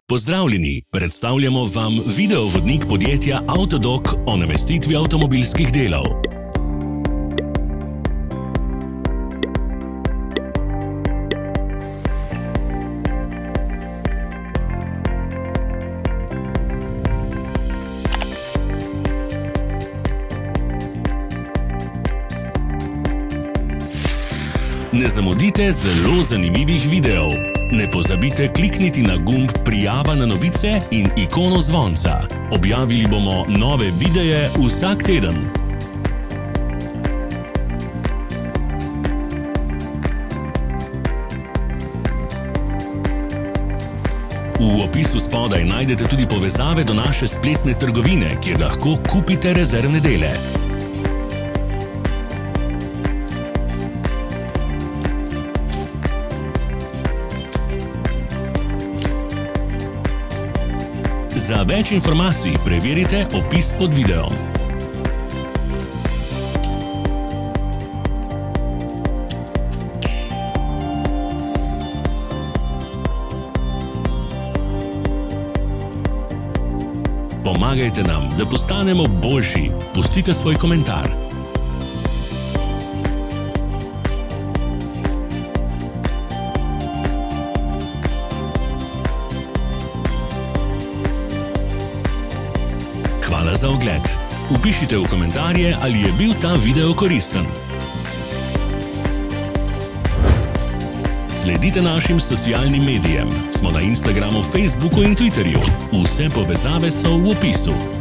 Pozdravljeni, predstavljamo vam videovodnik podjetja Avtodok o namestitvi avtomobilskih delov. Ne zamudite zelo zanimivih videov. Ne pozabite klikniti na gumb Prijava na novice in ikono zvonca. Objavili bomo nove videe vsak teden. V opisu spodaj najdete tudi povezave do naše spletne trgovine, kjer lahko kupite rezervne dele. Za več informacij preverite opis pod videom. Pomagajte nam, da postanemo boljši. Pustite svoj komentar. Hvala za ogled. Vpišite v komentarje, ali je bil ta video koristen. Sledite našim socialnim medijem. Smo na Instagramu, Facebooku in Twitterju. Vse povezave so v opisu.